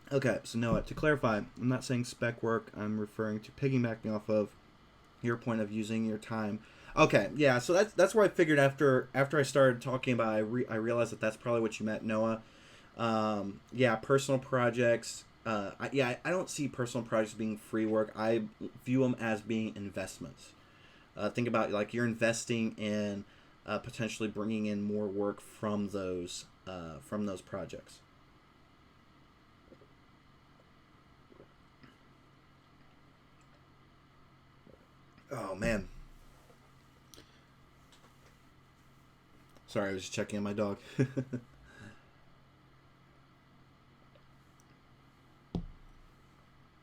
Okay, so Noah, to clarify, I'm not saying spec work. I'm referring to piggybacking off of your point of using your time. Okay, yeah, so that's where I figured after I started talking about it, I realized that that's probably what you meant, Noah. Personal projects. I don't see personal projects being free work. I view them as being investments. Think about like you're investing in potentially bringing in more work from those projects. Oh man. Sorry, I was just checking on my dog.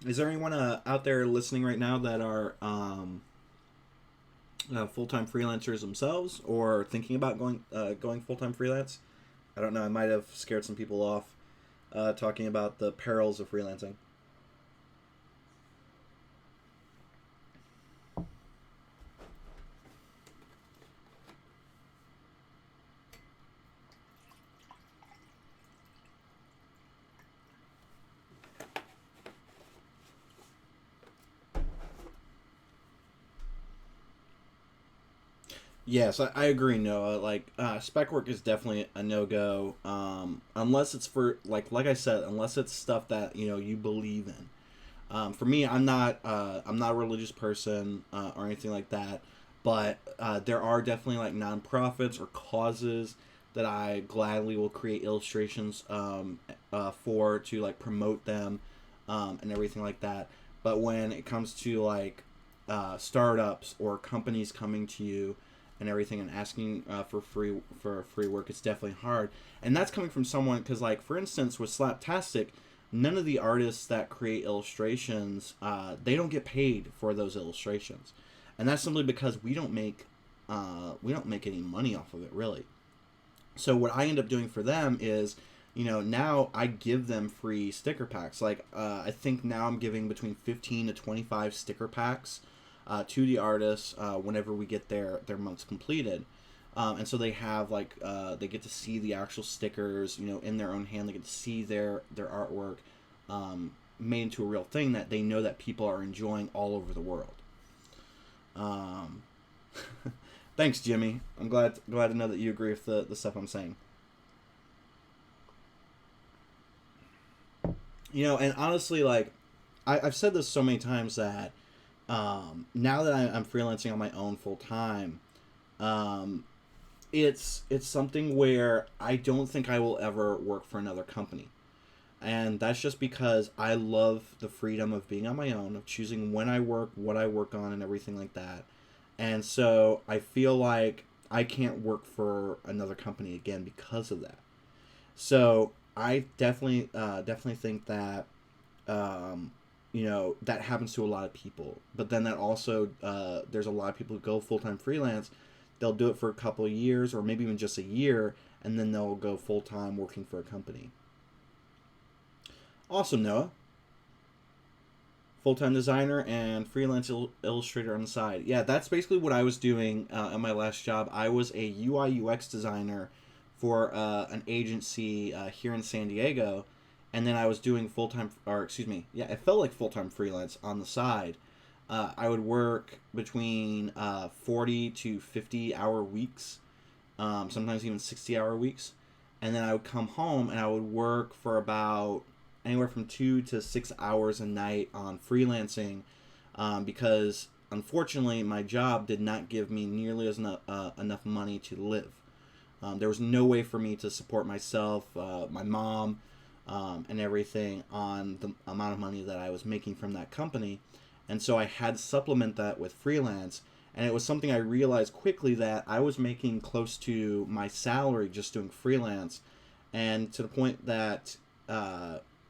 Is there anyone out there listening right now that are full-time freelancers themselves, or thinking about going full-time freelance? I don't know. I might have scared some people off talking about the perils of freelancing. Yes, I agree, Noah. Like, spec work is definitely a no go. Unless it's for like I said, unless it's stuff that you believe in. For me, I'm not a religious person or anything like that, but there are definitely like nonprofits or causes that I gladly will create illustrations for to like promote them and everything like that. But when it comes to like startups or companies coming to you and everything and asking for free work, it's definitely hard. And that's coming from someone because, like, for instance, with Slaptastic, none of the artists that create illustrations, they don't get paid for those illustrations, and that's simply because we don't make any money off of it, really. So what I end up doing for them is, now I give them free sticker packs. Like, I think now I'm giving between 15 to 25 sticker packs to the artists whenever we get their months completed. And so they have like they get to see the actual stickers, in their own hand. They get to see their artwork made into a real thing that they know that people are enjoying all over the world. Um, Thanks, Jimmy. I'm glad to know that you agree with the stuff I'm saying. And honestly, like I've said this so many times that now that I'm freelancing on my own full time, um, it's something where I don't think I will ever work for another company. And that's just because I love the freedom of being on my own, of choosing when I work, what I work on, and everything like that. And so I feel like I can't work for another company again because of that. So I definitely think that that happens to a lot of people. But then that also there's a lot of people who go full time freelance. They'll do it for a couple of years or maybe even just a year, and then they'll go full time working for a company. Awesome, Noah. Full time designer and freelance illustrator on the side. Yeah, that's basically what I was doing at my last job. I was a UI UX designer for an agency here in San Diego, and then I was doing full time, or excuse me, yeah, it felt like full time freelance on the side. I would work between 40 to 50-hour weeks, sometimes even 60-hour weeks, and then I would come home and I would work for about anywhere from 2 to 6 hours a night on freelancing, because unfortunately my job did not give me nearly enough money to live. There was no way for me to support myself, my mom, and everything on the amount of money that I was making from that company. And so I had to supplement that with freelance. And it was something I realized quickly that I was making close to my salary just doing freelance. And to the point that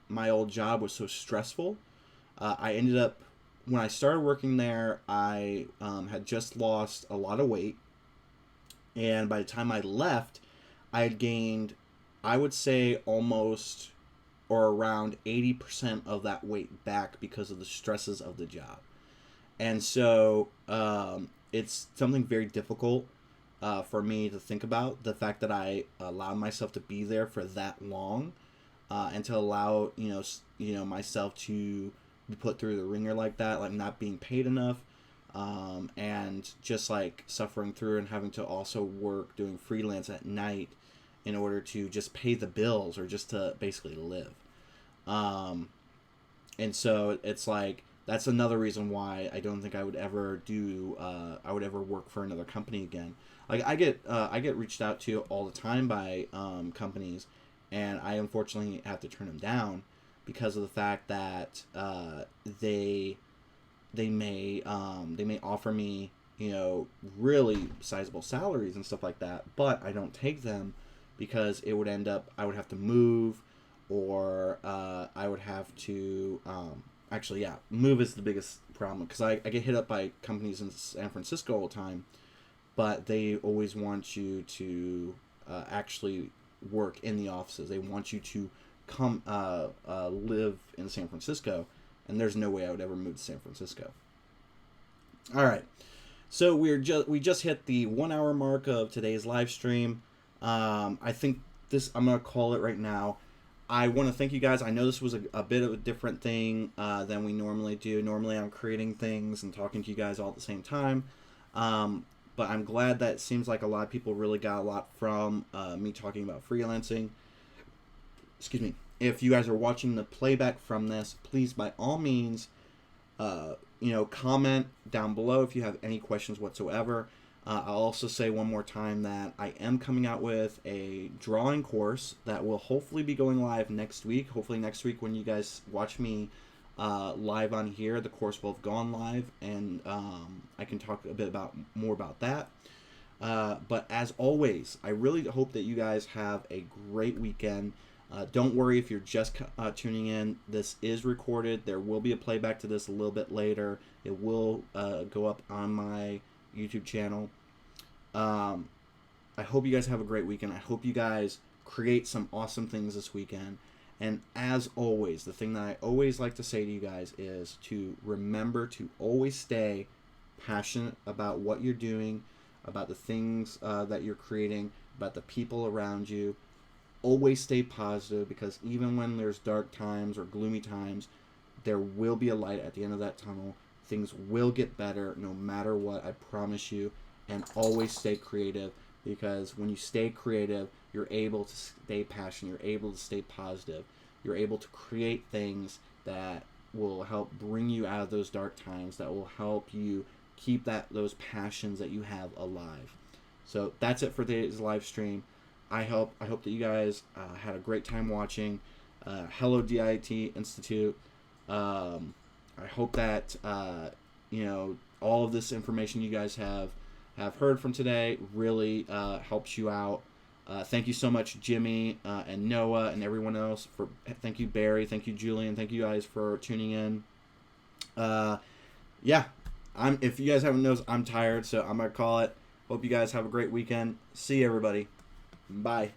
my old job was so stressful, I ended up, when I started working there, I had just lost a lot of weight. And by the time I left, I had gained, I would say, almost or around 80% of that weight back because of the stresses of the job. And so it's something very difficult for me to think about, the fact that I allowed myself to be there for that long, and to allow myself to be put through the ringer like that, like not being paid enough, and just like suffering through and having to also work doing freelance at night in order to just pay the bills or just to basically live. Um, and so it's like that's another reason why I don't think I would ever I would ever work for another company again. Like I get reached out to all the time by companies, and I unfortunately have to turn them down because of the fact that they they may offer me really sizable salaries and stuff like that, but I don't take them because it would end up I would have to move, or I would have to actually, yeah, move is the biggest problem because I get hit up by companies in San Francisco all the time, but they always want you to actually work in the offices. They want you to come live in San Francisco, and there's no way I would ever move to San Francisco. All right, so we just hit the 1 hour mark of today's live stream. I think I'm gonna call it right now. I want to thank you guys. I know this was a bit of a different thing than we normally do. Normally, I'm creating things and talking to you guys all at the same time. But I'm glad that it seems like a lot of people really got a lot from me talking about freelancing. Excuse me. If you guys are watching the playback from this, please by all means, comment down below if you have any questions whatsoever. I'll also say one more time that I am coming out with a drawing course that will hopefully be going live next week. Hopefully next week when you guys watch me live on here, the course will have gone live, and I can talk a bit more about that. But as always, I really hope that you guys have a great weekend. Don't worry if you're just tuning in. This is recorded. There will be a playback to this a little bit later. It will go up on my YouTube channel. I hope you guys have a great weekend. I hope you guys create some awesome things this weekend. And as always, the thing that I always like to say to you guys is to remember to always stay passionate about what you're doing, about the things that you're creating, about the people around you. Always stay positive, because even when there's dark times or gloomy times, there will be a light at the end of that tunnel. Things will get better no matter what, I promise you. And always stay creative, because when you stay creative, you're able to stay passionate, you're able to stay positive, you're able to create things that will help bring you out of those dark times, that will help you keep those passions that you have alive. So that's it for today's live stream. I hope that you guys had a great time watching. Hello DIT Institute. I hope that all of this information you guys have heard from today really helps you out. Thank you so much, Jimmy and Noah and everyone else. Thank you, Barry. Thank you, Julian. Thank you guys for tuning in. If you guys haven't noticed, I'm tired, so I'm gonna call it. Hope you guys have a great weekend. See you, everybody. Bye.